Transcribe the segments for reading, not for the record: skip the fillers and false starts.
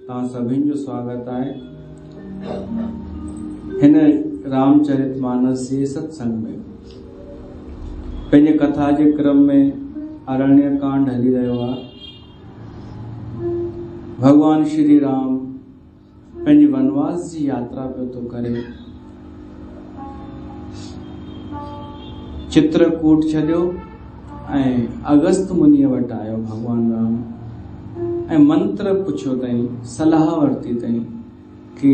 तव्हां सभिनि जो स्वागत आहे हिन रामचरितमानस जे सत्संग में। पंहिंजे कथा जे क्रम में अरण्य कांड हली रहियो आहे। भगवान श्री राम पंहिंजी वनवास जी यात्रा पियो थो करे। चित्रकूट छॾियो ऐं अगस्त मुनीअ वटि आयो भगवान राम ऐं मंत्र पुछियो अथई, सलाह वरिती अथई कि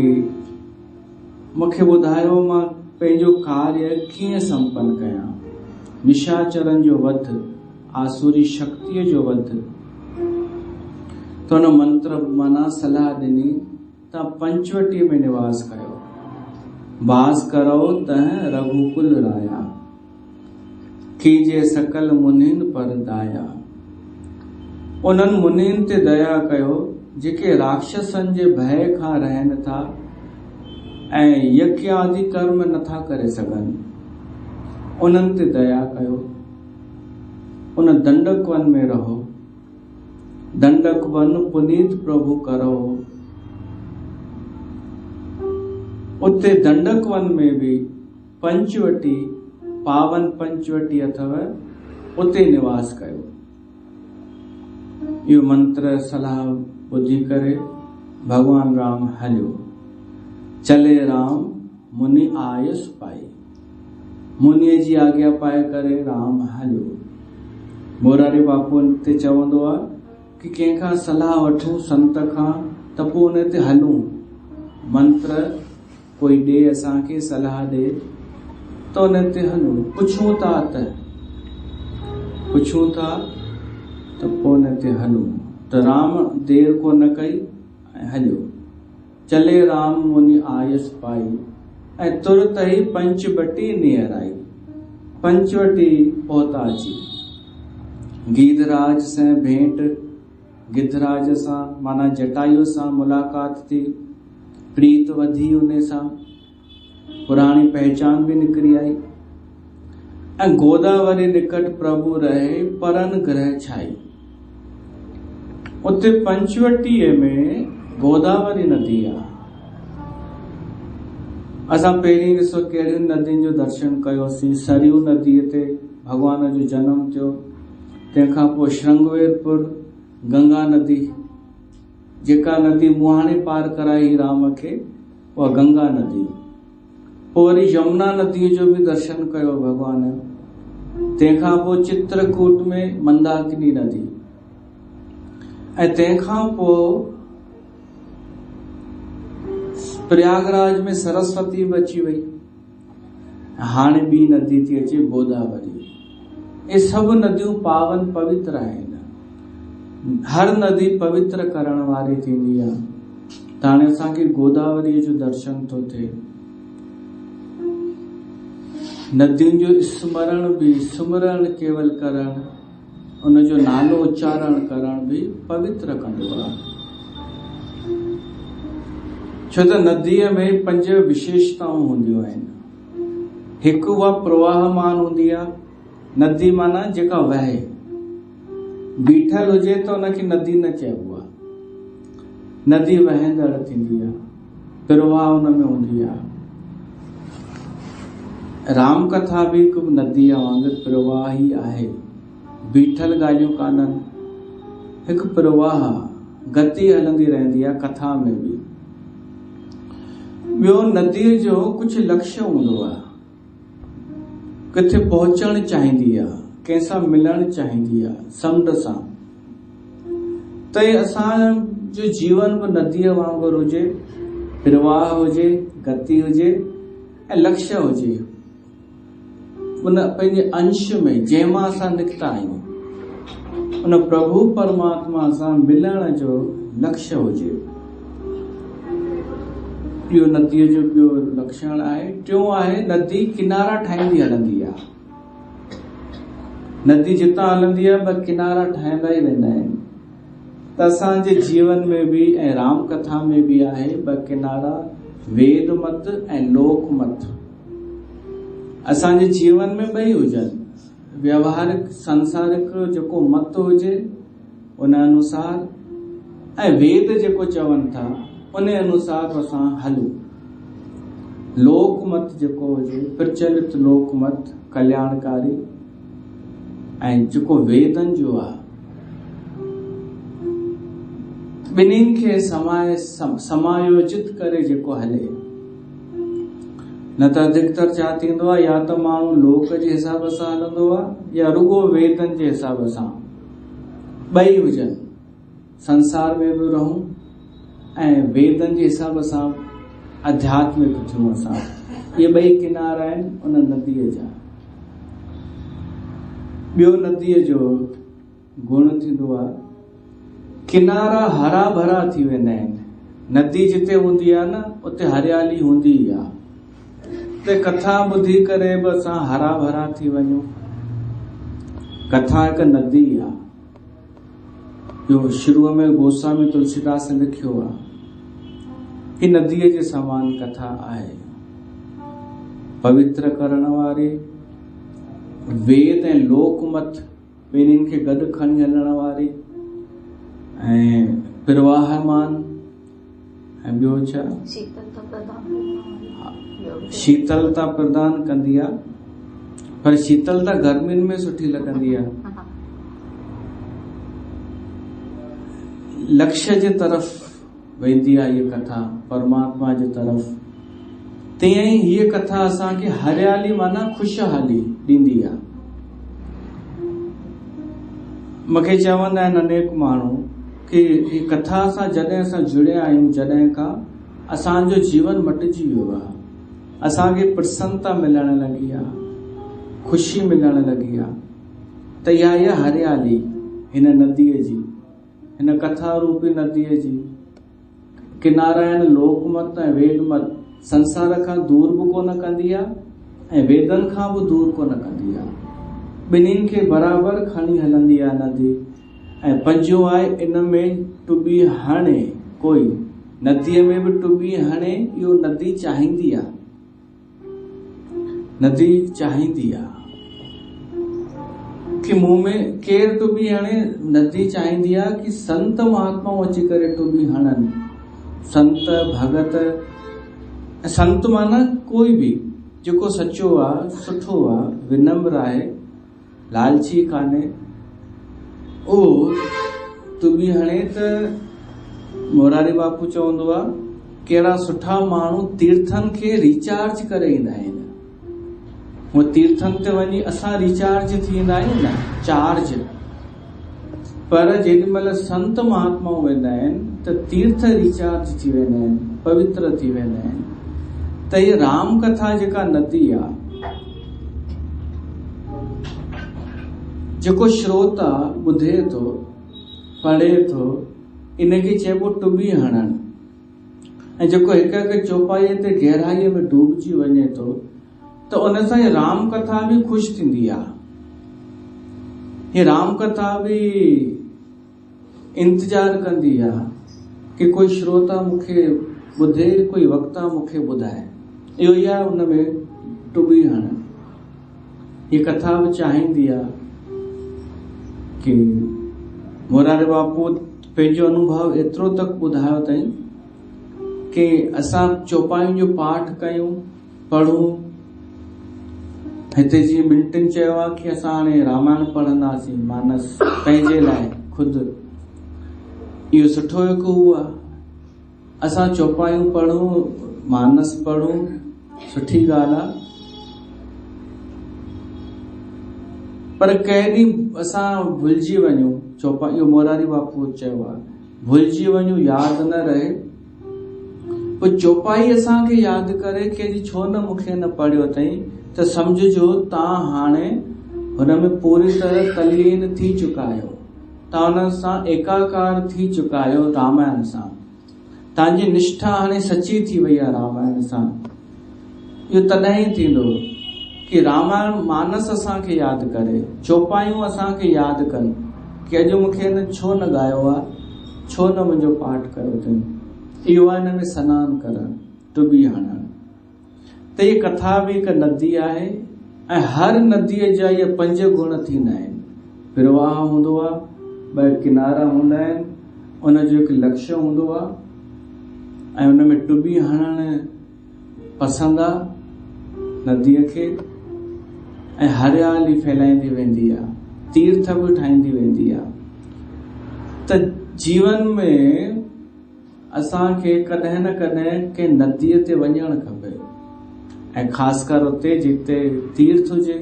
मूंखे ॿुधायो मां पंहिंजो कार्य कीअं संपन्न कयां। निशाचरनि जो वध, आसुरी शक्तिअ जो वध। त हुन मंत्र माना सलाह ॾिनी त पंचवटीअ में निवास कयो। वास करो तह रघुकुल राया, कीजे सकल मुनिन पर दाया। उन्हनि मुनिन ते दया कयो जेके राक्षसनि जे भय खां रहनि था ऐं यज्ञ आदि कर्म नथा करे सघनि। उन्हनि ते दया कयो। उन दंडक वन में रहो। दंडक वन पुनीत प्रभु करो। उते दंडक वन में भी पंचवटी, पावन पंचवटी अथव, उते निवास कयो। इहो मंत्र सलाह ॿुधी करे भगवान राम हलियो। चले राम मुनि आयस पाई। मुनीअ जी आज्ञा पाए करे राम हलियो। मोरारी बापू ते चवंदो आहे कि कंहिंखां सलाह वठूं संत खां त पोइ उन ते हलूं। मंत्र कोई ॾे असांखे सलाह ॾे त उन ते हलूं। पुछूं था त पोइ उन ते हलूं। त राम देर को न कई ऐं हलियो। चले राम मुनि आयस पाई ऐं तुरत ई पंचवटी नियर आई। पंचवटी पहुता अची। गिधराज से भेंट, गिधराज सां माना जटायु सां मुलाकात थी। प्रीत वधी उन सां, पुराणी पहचान भी निकरी आई। ऐं गोदावरी निकट प्रभु रहे परन ग्रह छाई। उते पंचवटीअ में गोदावरी नदी आहे। असां पहिरीं ॾिसो कहिड़ियुनि नदियुनि जो दर्शन कयोसीं। सरयू नदीअ ते भगवान जो जनम थियो। तंहिंखां पोइ श्रृंगवेरपुर गंगा नदी, जेका नदी मुहाणे पार कराई राम खे, उहा गंगा नदी। पोइ वरी यमुना नदीअ जो भी दर्शन कयो भगवान। तंहिंखां पोइ चित्रकूट में मंदाकिनी नदी ऐं तंहिंखां पोइ प्रयागराज में सरस्वती बि अची वई। हाणे ॿी नदी थी अचे गोदावरी। ये सभु नदियूं पावन पवित्र आहिनि। हर नदी पवित्र करण वारी थींदी आहे। त हाणे असांखे गोदावरीअ जो दर्शन थो थिए। नदियुनि जो स्मरण भी, सुमरण केवल करण, उनजो नालो उच्चारण करण भी पवित्र कंदो आहे। छो त नदीअ में 5 विशेषताऊं हूंदियूं आहिनि। हिकु उहा प्रवाहमान हूंदी आहे। नदी माना जेका वहे। बीठल हुजे त उनखे नदी न चइबो आहे। नदी वहंदड़ थींदी आहे। प्रवाह उन में हूंदी आहे। राम कथा भी हिकु नदीअ वांगुरु प्रवाह ई आहे। बीठल ॻाल्हियूं कान्हनि। हिकु प्रवाह, गति हलंदी रहंदी आहे कथा में भी। ॿियो, नदीअ जो कुझु लक्ष्य हूंदो आहे। किथे पहुचणु चाहींदी आहे, कंहिंसां मिलणु चाहींदी आहे, समुंड सां। त असांजो जीवन बि नदीअ वांगुरु हुजे। प्रवाह हुजे, गति हुजे ऐं लक्ष्य हुजे। उन पंहिंजे अंश में जंहिंमां असां निकिता आहियूं, उन प्रभु परमात्मा सां मिलण जो लक्ष्य हुजे। इहो नदीअ जो ॿियो लक्षण आहे। टियों आहे, नदी किनारा ठाहींदी हलंदी आहे। नदी जितां हलंदी आहे ॿ किनारा ठाहींदा ई वेंदा आहिनि। त असांजे जीवन में भी ऐं राम कथा में भी आहे 2 किनारा, वेद मत ऐं लोक मत। असांजे जीवन में ॿई हुजनि। व्यवहारिक सांसारिक जेको मत हुजे उन अनुसार ऐं वेद जेको चवनि था उन अनुसार असां हलूं। लोकमत जेको हुजे, प्रचलित लोकमत कल्याणकारी, ऐं जेको वेदनि जो आहे, ॿिन्हिनि खे समायोजित करे जेको हले। न त अधिकतर छा थींदो आहे, या त माण्हू लोक जे हिसाब सां हलंदो आहे या रुगो वेदनि जे हिसाब सां। ॿई हुजनि, संसार में बि रहूं ऐं वेदनि जे हिसाब सां आध्यात्मिक थियूं असां। इहे ॿई किनारा आहिनि उन नदीअ जा। ॿियो नदीअ जो गुण थींदो आहे, किनारा हरा भरा थी वेंदा आहिनि। नदी जिते हूंदी आहे न, उते हरियाली हूंदी आहे। ते कथा ॿुधी करे बि असां हरा भरा थी वञूं। कथा हिकु नदी आहे। ॿियो शुरूअ में गोस्वामी तुलसीदास लिखियो आहे कि नदीअ जे समान कथा आहे। पवित्र करण वारे, वेद ऐं लोकमत ॿिन्हिनि खे गॾु खणी हलण वारी, ऐं प्रवाहमान, ऐं ॿियो छा, शीतलता प्रदान कंदी आहे। पर शीतलता गर्मियुनि में सुठी लॻंदी आहे। लक्ष्य जे तरफ़ वेंदी आहे हीअ कथा, परमात्मा जे तरफ़। तीअं ई हीअ कथा असांखे हरियाली माना खुशहाली ॾींदी आहे। मूंखे चवंदा आहिनि अनेक माण्हू कि ही कथा सां जॾहिं असां जुड़िया आहियूं, जॾहिं खां असांजो जीवन मटिजी वियो आहे। असांखे प्रसन्नता मिलण लॻी आहे, खुशी मिलण लॻी आहे। त इहा हरियाली हिन नदीअ जी, हिन कथा रूपी नदीअ जी किनारा आहिनि। लोकमत ऐं वेदमत संसार खां दूर बि कोन कंदी आहे ऐं वेदनि खां बि दूर कोन कंदी आहे। ॿिन्हिनि खे बराबरि खणी हलंदी आहे नदी। ऐं पंजो आहे, इन में टुॿी हणे कोई, नदीअ में बि टुॿी हणे, इहो नदी चाहींदी आहे। नदी चाहींदी आहे कि मूं में केरु टुॿी हणे। नदी चाहींदी आहे कि संत महात्माऊं अची करे टुॿी हणनि। संत भगत, संत माना कोई बि जेको सचो आहे, सुठो आहे, विनम्र आहे, लालची कान्हे, उहो टुॿी हणे। त मोरारी बापू चवंदो आहे, कहिड़ा सुठा माण्हू तीर्थनि खे रिचार्ज करे ईंदा आहिनि। उहो तीर्थनि ते वञी असां रिचार्ज थी ईंदा आहियूं न, चार्ज। पर जेॾी महिल संत महात्माऊं वेंदा आहिनि त तीर्थ रिचार्ज थी वेंदा आहिनि, पवित्र थी वेंदा आहिनि। त हीअ राम कथा जेका नदी आहे, जेको श्रोता ॿुधे थो, पढ़े थो, इनखे चइबो टुॿी हणण। ऐं जेको हिकु हिकु चौपाईअ ते गहराईअ में डूबजी वञे थो, त उन सां हीअ राम कथा बि ख़ुशि थींदी आहे। हीअ राम कथा बि इंतजार कंदी आहे कि कोई श्रोता मूंखे ॿुधे, कोई वक्ता मूंखे ॿुधाए। इहो ई आहे हुन में टुॿी हणण। हीअ कथा बि चाहींदी आहे कि मोरारी बापू पंहिंजो अनुभव एतिरो तक ॿुधायो अथई कि असां चौपाइयुनि जो पाठ कयूं, पढ़ूं। हिते जीअं ॿिनि चयो आहे कि असां हाणे रामायण पढ़ंदासीं, मानस पंहिंजे लाइ खुदि। इहो सुठो हिकु हू आहे। असां चौपाइयूं पढ़ूं, मानस पढ़ूं, सुठी ॻाल्हि आहे। पर कंहिं ॾींहुं असां भुलिजी वञूं, चौपाई, इहो मोरारी बापू चयो आहे, भुलिजी वञूं, यादि न रहे, पोइ चौपाई असांखे यादि करे कि अॼु छो न मूंखे न पढ़ियो अथई, त सम्झिजो तव्हां हाणे हुन में पूरी तरह तल्लीन थी चुका आहियो। तव्हां हुन सां एकाकार थी चुका आहियो रामायण सां। तव्हांजी निष्ठा हाणे सची थी वई आहे रामायण सां। इहो तॾहिं ई थींदो कि रामायण मानस असांखे यादि करे, चौपाइयूं असांखे यादि कनि कि अॼु मूंखे हिन छो न ॻायो आहे, छो न मुंहिंजो पाठ कयो अथई। इहो आहे हिन में सनानु करणु, टुॿी हणणु। त हीअ कथा बि हिकु नदी आहे ऐं हर नदीअ जा इहे 5 गुण थींदा आहिनि। प्रवाह हूंदो आहे, 2 किनारा हूंदा आहिनि, उनजो हिकु लक्ष्य हूंदो आहे ऐं उन में टुॿी हणणु पसंदि आहे नदीअ खे, ऐं हरियाली फैलाईंदी वेंदी आहे, तीर्थ बि ठाहींदी वेंदी आहे। त जीवन में असांखे कॾहिं न कॾहिं कंहिं नदीअ ते वञणु खपे, ऐं ख़ासि कर उते जिते तीर्थ हुजे।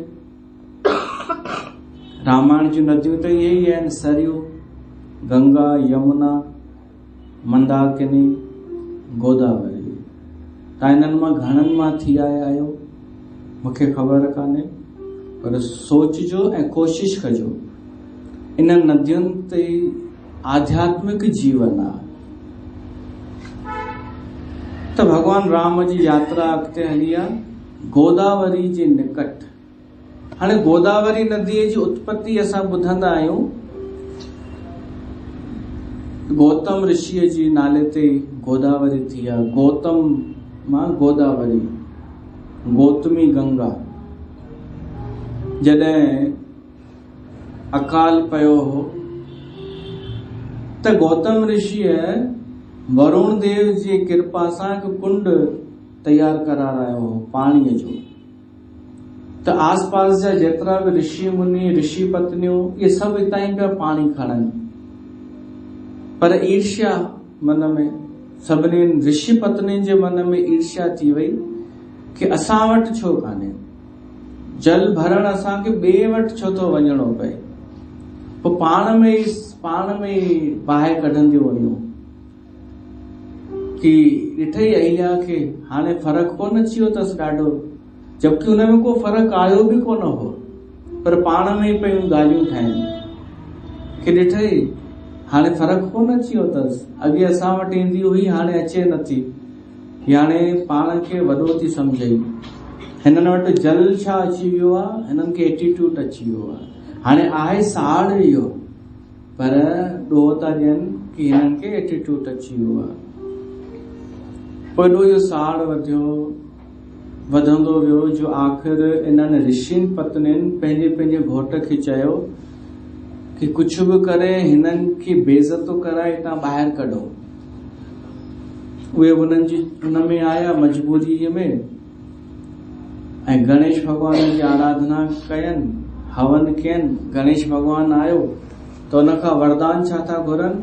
रामायण जूं नदियूं त इहे ई आहिनि, सरयू, गंगा, यमुना, मंदाकिनी, गोदावरी। तव्हां इन्हनि मां घणनि मां थी आया आहियो मूंखे ख़बर कान्हे, पर सोचजो ऐं कोशिश कजो। इन नदियुनि ते आध्यात्मिक जीवन आहे। त भगवान राम जी यात्रा अॻिते हली आहे गोदावरी जे निकट। हाणे गोदावरी नदीअ जी उत्पत्ति असां ॿुधंदा आहियूं गौतम ऋषिअ जी नाले ते गोदावरी थी आहे। गौतम मां गोदावरी, गौतमी गंगा। जॾहिं अकाल पियो हो त गौतम ऋषिअ वरुण देव जी कृपा सां हिकु कुंड तैयार करारायो हो पाणीअ जो। त आसपास जा जेतिरा बि ऋषि मुनि, ऋषि पत्नियूं, इहे सभु हितां ई पिया पाणी खणनि। पर ईर्ष्या मन में सभिनी ऋषि पत्नियुनि जे मन में ईर्ष्या थी वई कि असां वटि छो कान्हे जल भरण, असांखे ॿिए वटि छो थो वञणो पए। पोइ पाण में ई बाहि कढंदियूं वयूं कि ॾिठई अहिल्या खे हाणे फ़र्क़ु कोन अची वियो अथसि ॾाढो, जबकि हुनमें को फ़र्क़ु आयो बि कोन हो, पर पाण में ई पयूं ॻाल्हियूं ठाहिनि कि ॾिठई हाणे फ़र्क़ु कोन अची वियो अथसि, अॻे असां वटि ईंदी हुई हाणे अचे नथी, हाणे पाण खे वॾो थी सम्झई। हिननि वटि जल छा अची वियो आहे, हिननि खे एटीट्यूड अची वियो आहे। हाणे आहे साड़ इहो, पर ॾोह था ॾियनि कि हिननि खे एटीट्यूड अची वियो आहे। पोइ इहो साड़ वधंदो वियो जो आख़िर इन्हनि ऋषियुनि पत्नियुनि पंहिंजे घोट खे चयो कि कुझु बि करे हिननि खे बेइज़तो कराए हितां ॿाहिरि कढो। उहे उन्हनि जी उन में आया मजबूरीअ में, ऐं गणेश भॻवान जी आराधना कयनि, हवन कयनि। गणेश भॻवान आयो त उन खां वरदान छा था घुरनि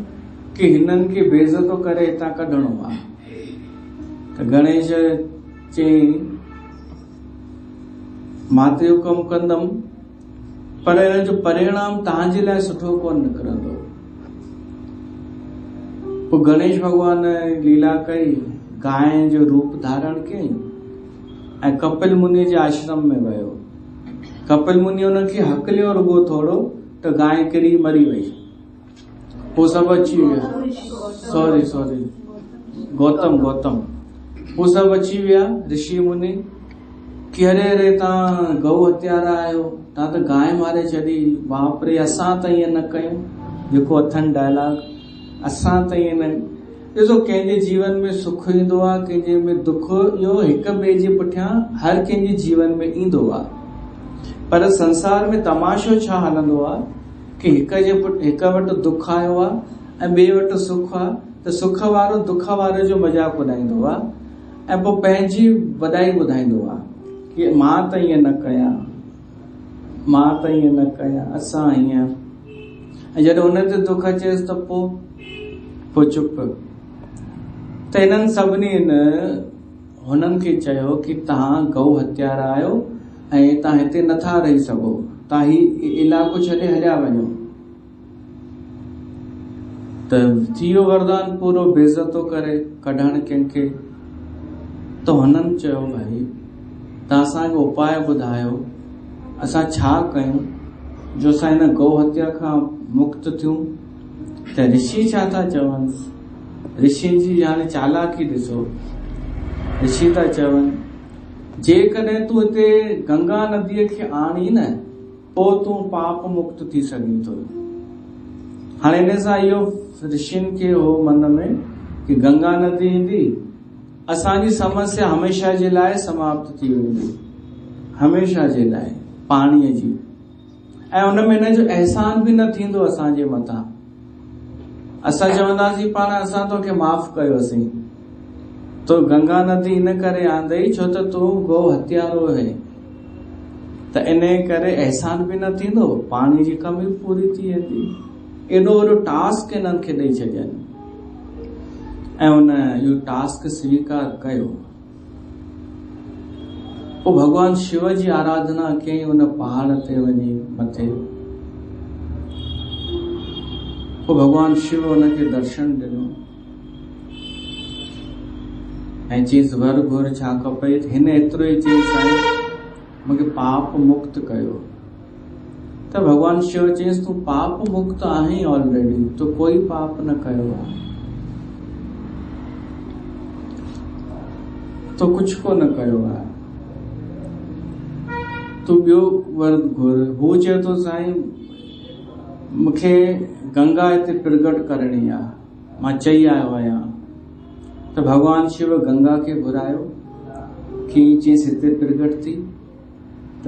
कि हिननि खे बेइज़तो करे हितां कढणो आहे। त गणेश चई मां त इहो कमु कंदमि, पर हिन जो परिणाम तव्हांजे लाइ सुठो कोन निकिरंदो। पोइ गणेश भॻवान लीला कई, गांइ जो रूप धारण कयईं ऐं कपिल मुनि जे आश्रम में वियो। कपिल मुनि हुनखे हकलियो रुगो थोरो त गांइ किरी मरी वई। पोइ सभु अची विया, सॉरी गौतम। पोइ सभु अची विया ऋषि मुनि कि अरे तव्हां गौ हत्यारा आहियो, तव्हां त गांइ मारे छॾी, बाप रे असां त ईअं न कयूं। जेको अथनि डायलॉग, असां त ईअं न। ॾिसो कंहिंजे जीवन में सुख ईंदो आहे, कंहिंजे में दुख, इहो हिक ॿिए जे पुठियां हर कंहिंजे जीवन में ईंदो आहे। पर संसार में तमाशो छा हलंदो आहे कि हिक वटि दुख आयो आहे ऐं ॿिए वटि सुख आहे, त सुख वारो दुख वारे जो मज़ाक उॾाईंदो आहे ऐं पोइ पंहिंजी वॾाई ॿुधाईंदो आहे कि मां त ईअं न कयां, असां हीअं। ऐं जॾहिं हुन ते दुख अचेसि त पोइ चुप। त हिननि सभिनी हुननि खे चयो कि तव्हां गौ हत्यारा आहियो ऐं तव्हां हिते नथा रही सघो, तव्हां ही इलाइक़ो छॾे हलिया वञो। त थी वियो वरदान पूरो, बेइज़तो करे कढण कंहिंखे। त हुननि चयो भाई तव्हां असांखे उपाय ॿुधायो, असां छा कयूं जो असां हिन गौ हत्या खां मुक्त थियूं। त ऋषि छा था चवनि, ऋषियुनि जी हाणे चालाकी ॾिसो। ऋषि था चवनि जेकॾहिं तूं हिते गंगा नदीअ खे आणी न, पोइ तूं पाप मुक्त थी सघीं थो। हाणे हिन सां इहो ऋषियुनि खे हो मन में कि गंगा नदी ईंदी, असांजी समस्या हमेशा जे लाइ समाप्त थी वेंदी, हमेशा जे लाइ पाणीअ जी। ऐं उन में हिन जो अहसान बि न थींदो असांजे मथां। असां चवंदासीं पाण असां तोखे माफ़ कयोसीं, तो गंगा नदी इन करे आंदई छो त तूं गो हत्यारो है, त इन करे एहसान बि न थींदो, पाणी जी कमी पूरी थी वेंदी। एॾो वॾो टास्क इन्हनि खे ॾेई छॾियनि ऐं उन इहो टास्क स्वीकार कयो। पोइ भगवान शिव जी आराधना कयईं उन पहाड़ ते वञी मथे। पोइ भगवान शिव उनखे दर्शन ॾिनो ऐं चयईंसि वर घुर छा खपई। हिन एतिरो ई चयईं साईं मूंखे पाप मुक्त कयो। त भगवान शिव चयईंसि तूं पाप मुक्त आहीं ऑलरेडी, तो कोई पाप न कयो आहे, तो कुछ को न कयो आहे, तूं ॿियो वर घुर। हू चए थो साईं मूंखे गंगा हिते प्रगट करणी आहे, मां चई आयो आहियां। त भगवान शिव गंगा खे घुरायो कि चयईंसि हिते प्रगट थी। त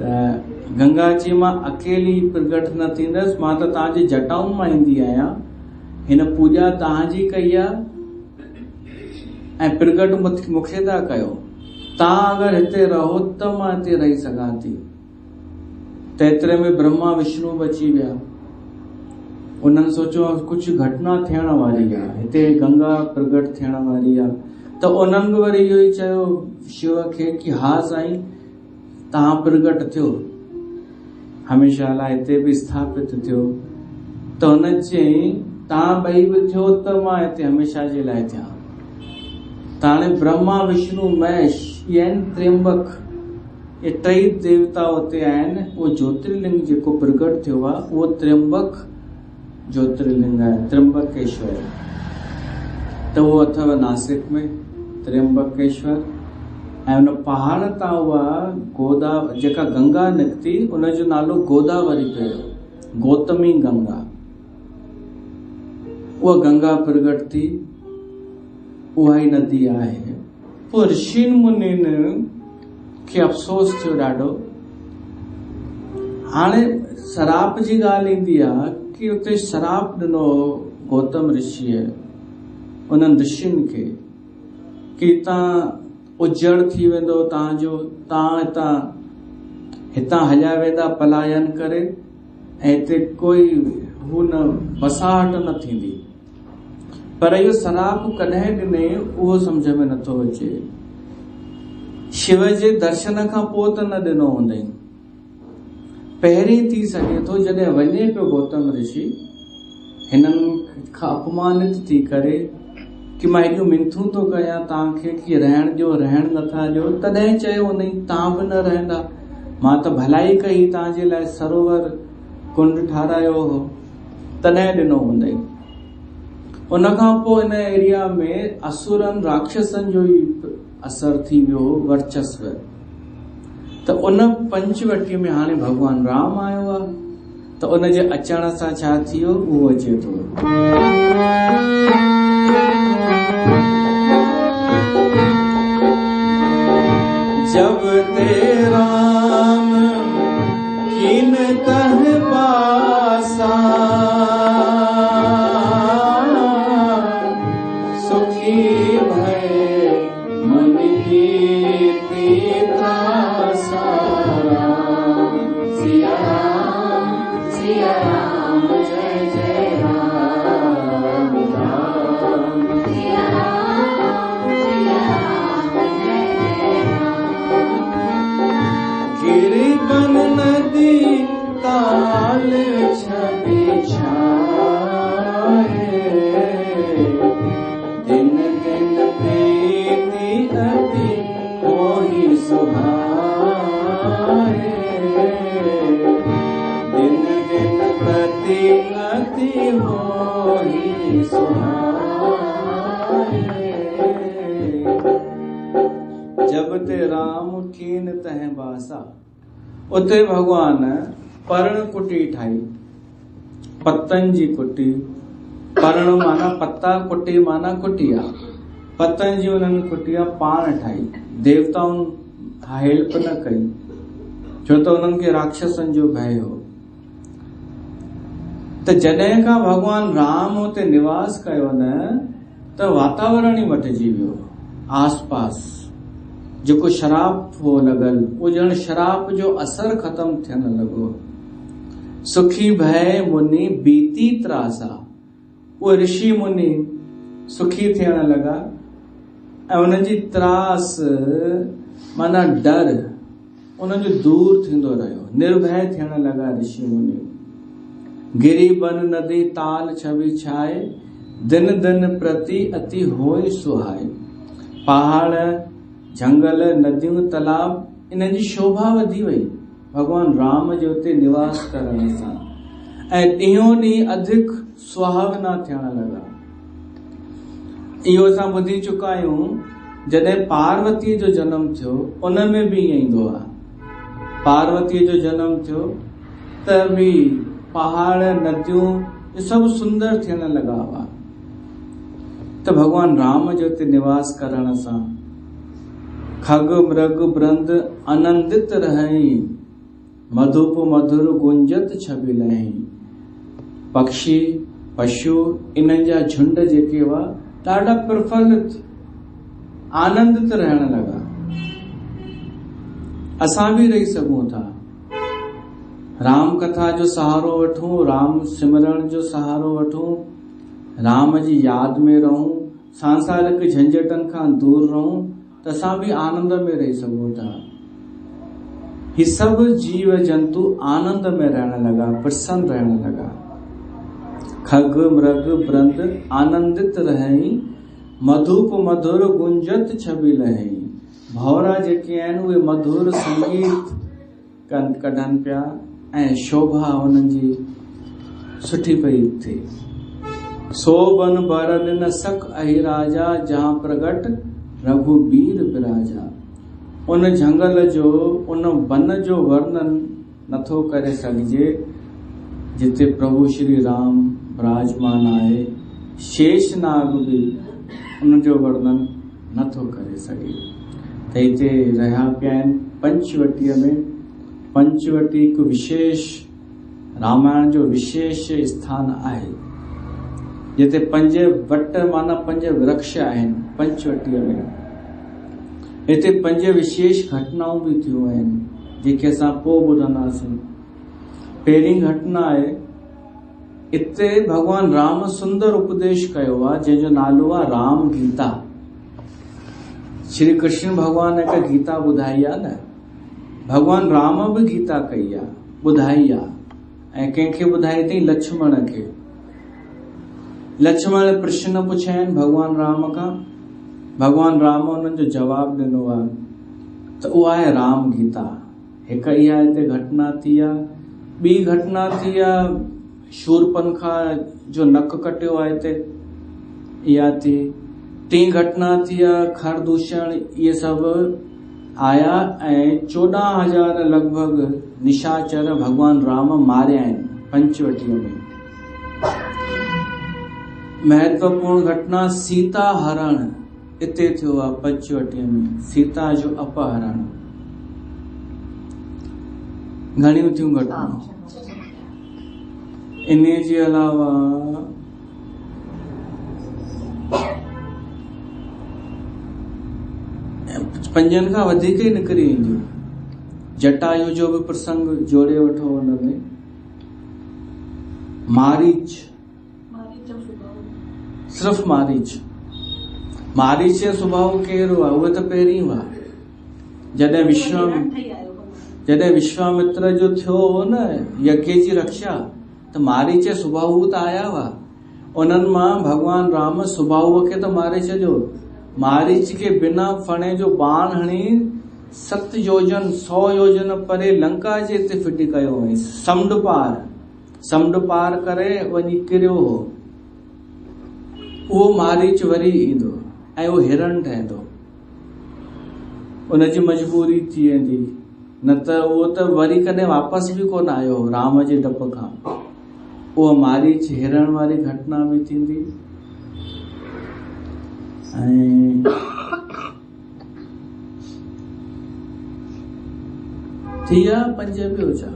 गंगा जी मां अकेली प्रगट न थींदसि, मां त तव्हांजी जटाउनि मां ईंदी आहियां, हिन पूॼा तव्हांजी कई आहे ऐं प्रगट मूंखे था कयो। तव्हां अगरि हिते रहो त मां हिते रही सघां थी। त एतिरे में ब्रह्मा विष्णु बची विया। उन्हनि सोचियो कुझु घटना थियण वारी आहे, हिते गंगा प्रगट थियण वारी आहे। त उन्हनि बि वरी इहो ई चयो शिव खे कि हा साईं तव्हां प्रगट थियो, हमेशह लाइ हिते बि स्थापित थियो। त हुन चयईं तव्हां ॿई बि थियो त मां हिते हमेशा जे लाइ थियां। त हाणे ब्रह्मा विष्णु महेश इहे आहिनि त्र्यंबक, ये टई देवता हुते आहिनि। उहो ज्योतिर्लिंग जेको प्रगट थियो आहे उहो त्र्यंबक ज्योतिर्लिंग आहे, त्र्यंबकेश्वर। त उहो अथव नासिक में त्र्यंबकेश्वर। ऐं उन पहाड़ तां उहा गोदा जेका गंगा निकिती उनजो नालो गोदावरी पियो, गौतमी गंगा। उहा गंगा प्रगट थी, उहा ई नदी आहे। पोइ ऋषि मुनिन खे अफ़सोस थियो ॾाढो। हाणे शराप जी ॻाल्हि ईंदी आहे कि उते शराप ॾिनो गौतम ऋषिअ उन्हनि ऋषियुनि खे कि तव्हां उजड़ थी वेंदो तव्हांजो, तव्हां हितां हलिया वेंदा पलायन करे ऐं हिते कोई हू न बसाहट न थींदी। पर इहो शराप कॾहिं ॾिने उहो सम्झ में नथो अचे। शिव जे दर्शन खां पोइ त न ॾिनो हूंदई, पहिरीं थी सघे थो जॾहिं वञे पियो गौतम ऋषि हिननि खां अपमानित थी करे कि मां हेॾियूं मिनथूं थो कयां तव्हांखे कि रहण ॾियो, रहण नथा ॾियो, तॾहिं चयो हुनई तव्हां बि न रहंदा। मां त भलाई कई तव्हांजे लाइ, सरोवर कुंड ठारायो हो, तॾहिं ॾिनो हूंदई। उनखां पोइ इन एरिया में असुरनि राक्षसनि जो ई असर थी वियो, वर्चस्व। त उन पंचवटी में हाणे भगवान राम आयो आहे। त उनजे अचण सां छा थियो उहो अचे थो। जब ते राम कीन कह पासा, सुखी भय मुनि कीर्ति त्रासा। सिया राम जय जय राम राम, सिया राम जय जय राम। गिरबन नदी ताल छवि छाए, दिन दिन प्रीति अति मोहि सुहाए। दिन दिन प्रति अति मोहि सुहाए। जब ते राम कीन तह बासा, उते भगवान पर्ण कुटी ठाही, पतन जी कुटी। पर्ण माना पत्ता, कुटी माना कुटिया। पतन जी उन्हनि कुटिया पाण ठाही, देवताउनि हेल्प न कई छो त उन्हनि खे राक्षसनि जो भय हो। त जॾहिं खां भगवान राम उते निवास कयो न त वातावरण ई मटिजी वियो। आसपास जेको शराब हो लॻल उहो ॼण शराब जो असर ख़तम थियण लॻो। सुखी भय मुनि बीती त्रासा, उहे ऋषि मुनि सुखी थियण लॻा ऐं उनजी त्रास माना डर उनजो दूर थींदो रहियो। निर्भय थियण लॻा ऋषि मुनि। गिरी बन नदी ताल छवि छाए, दिन दिन प्रति अति होई सुहाए। पहाड़ झंगल नदियूं तालाब इन जी शोभा वधी वई भगवान राम जे उते निवास करण सां, ऐं ॾींहों ॾींहुं अधिक सुहावना थियण लॻा। इहो असां ॿुधी चुका आहियूं। जॾहिं पार्वतीअ जो जनम थियो उन में बि ईअं ईंदो आहे। पार्वतीअ जो जनम थियो त बि पहाड़ नदियूं ये सभु सुंदर थियण लॻा हुआ। त भगवान राम जे उते निवास करण सां खग मृग बृंद आनंदित रहई, मधुप मधुर गुंजत छबि लही। पक्षी पशु इन जा झुंड जेके हुआ ॾाढा प्रफुल्लित आनंदित रहण लॻा। असां बि रही सघूं था। राम कथा जो सहारो वठूं, राम सिमरण जो सहारो वठूं, राम जी यादि में रहूं, सांसारिक झंझटनि खां दूर रहूं त असां बि आनंद में रही सघूं था। ही सभु जीव जंतु आनंद में रहण लॻा, प्रसन्न रहण लॻा। खग मृग बृंद आनंदित रहई, मधुप मधुर गुंजत छबि लही। भौरा जेके आहिनि उहे मधुर संगीत कढनि पिया ऐं शोभा उन्हनि जी सुठी पई थिए। सो बन बरन न सक अहि राजा, जहां प्रगट रघुबीर बिराजा। उन झंगल जो उन वन जो वर्णन नथो करे सघिजे जिते प्रभु श्री राम विराजमान आहे। शेषनाग बि उनजो वर्णन नथो करे सघे। त हिते रहिया पिया आहिनि पंचवटीअ में। पंचवटी हिकु विशेष रामायण जो विशेष स्थान आहे जिते 5 वट माना 5 वृक्ष आहिनि। पंचवटीअ में हिते 5 विशेष घटनाऊं बि थियूं आहिनि जेके असां पोइ ॿुधंदासीं। पहिरीं घटना आहे, हिते भगवान राम सुंदर उपदेश कयो आहे जंहिंजो नालो आहे राम गीता। श्री कृष्ण भगवान हिकु गीता ॿुधाई आहे न, भगवान राम बि गीता कई आहे, ॿुधाई आहे। ऐं कंहिंखे ॿुधाई अथई? लक्ष्मण खे। लक्ष्मण प्रश्न पुछिया आहिनि भगवान राम खां, भगवान राम उन्हनि जो जवाबु ॾिनो आहे त उहा आहे राम गीता। हिकु इहा हिते घटना थी आहे। ॿी घटना थी आहे शूरपनखा जो नक कटियो आहे हिते, इहा थी। टी घटना थी आहे खरदूषण। इहे सभु आया ऐं 14,000 लॻभॻि निशाचर भगवान राम मारिया आहिनि पंचवटीअ में। महत्वपूर्ण घटना सीता हरण हिते थियो आहे पंचवटीअ में। सीता जो अपहरण। घणियूं थियूं घटनाऊं। इन जे अलावा पंजनि खां वधीक ई निकिरी ईंदियूं। जटायु जो बि प्रसंग जोड़े वठो हुन में। मारीच, सिर्फ़ मारीच। मारीच जो सुभाउ कहिड़ो आहे? उहे त पहिरीं हुआ जॾहिं विश्वामित्र जो थियो हो न यज्ञ जी रक्षा, त मारीच जो सुभाउ त आया हुआ। उन्हनि मां भगवान राम सुभाउ खे त मारे छॾियो। मारीच के बिना फणे जो बाण हणी 7 योजन 100 योजन परे लंका जे हिते फिटी कयो हुई। समुंड पार करे वञी किरियो हो। उहो मारीच वरी ईंदो ऐं उहो हिरण ठहंदो। उनजी मजबूरी थी वेंदी, न त उहो त वरी कॾहिं वापसि बि कोन आयो राम जे डप खां। उहा मारीच हिरण वारी घटना बि थींदी। ऐं थी विया 5 ॿियो छा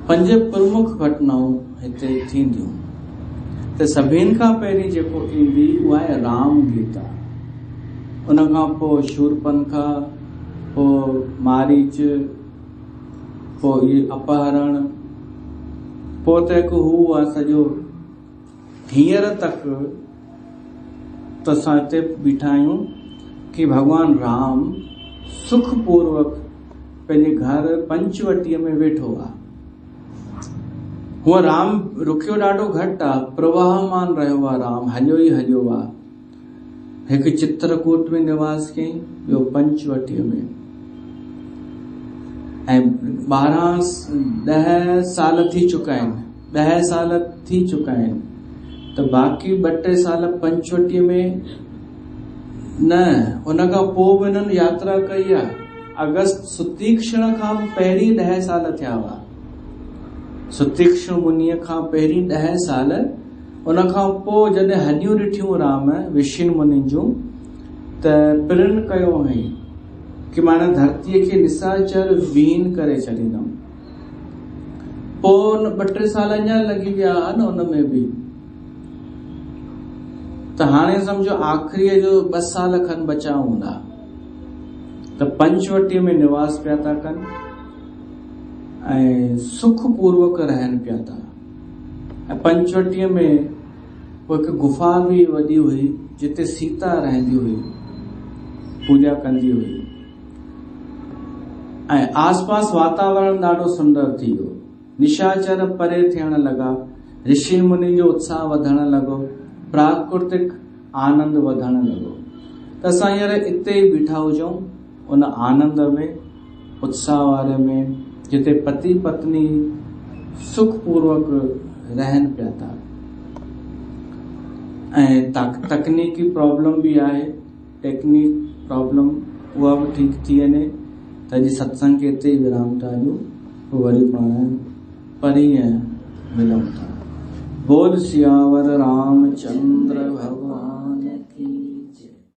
5 प्रमुख घटनाऊं हिते थींदियूं। त सभिनि खां पहिरीं जेको ईंदी उहा आहे राम गीता। उन खां पोइ शूरपनखा, पोइ मारीच, पोइ इहे अपहरण, पोइ त हिकु हू आहे सॼो। हींअर तक त असां हिते बीठा आहियूं कि भॻवान राम सुखपूर्वक पंहिंजे घर पंचवटीअ में वेठो आहे। हूअं राम रुकियो ॾाढो घटि आहे, प्रवाहमान रहियो आहे, राम हलियो ई हलियो आहे। हिकु चित्रकूट में निवास कयईं, ॿियो पंचवटीअ में, ऐं 10 साल थी चुका आहिनि, 10 साल थी चुका आहिनि। त बाक़ी 2-3 साल पंचवटीअ में न, उन खां पोइ बि हिननि यात्रा कई आहे। अगस्त सुतीक्षण खां पहिरीं 10 साल थिया हुआ। सुतीक्षण मुनीअ खां पहिरीं 10 साल, उन खां पोइ जॾहिं हॾियूं ॾिठियूं राम विष्णु मुनि जूं, त प्रण कयो हुई कि मां धरतीअ खे निसाचर विहीन करे छॾींदमि। पोइ 2-3 साल अञा लॻी विया न उन में बि। त हाणे सम्झो आख़िरीअ जो 2 साल खनि बचा हूंदा, त पंचवटीअ में निवास पिया था कनि ऐं सुखपूर्वक रहनि पिया था। ऐं पंचवटीअ में हिकु गुफ़ा बि वॾी हुई जिते सीता रहंदी हुई, पूजा कंदी हुई। ऐं आसपास वातावरण ॾाढो सुंदर थी वियो, निशाचर परे थियण लॻा, ऋषि मुनि जो उत्साह वधण लॻो, प्राकृतिक आनंद वधण लॻो। त असां हींअर इते ई बीठा हुजऊं उन आनंद में, उत्साह वारे में, जिते पति पत्नी सुखपूर्वक रहनि पिया था। ऐं तकनीकी प्रॉब्लम बि आहे, टेक्निक प्रॉब्लम उहा बि ठीकु थी वञे। त अॼु सत्संग खे हिते ई विराम था ॾियूं, पोइ वरी पाण परीहं मिलूं था। बोल सियावर रामचंद्र भगवान।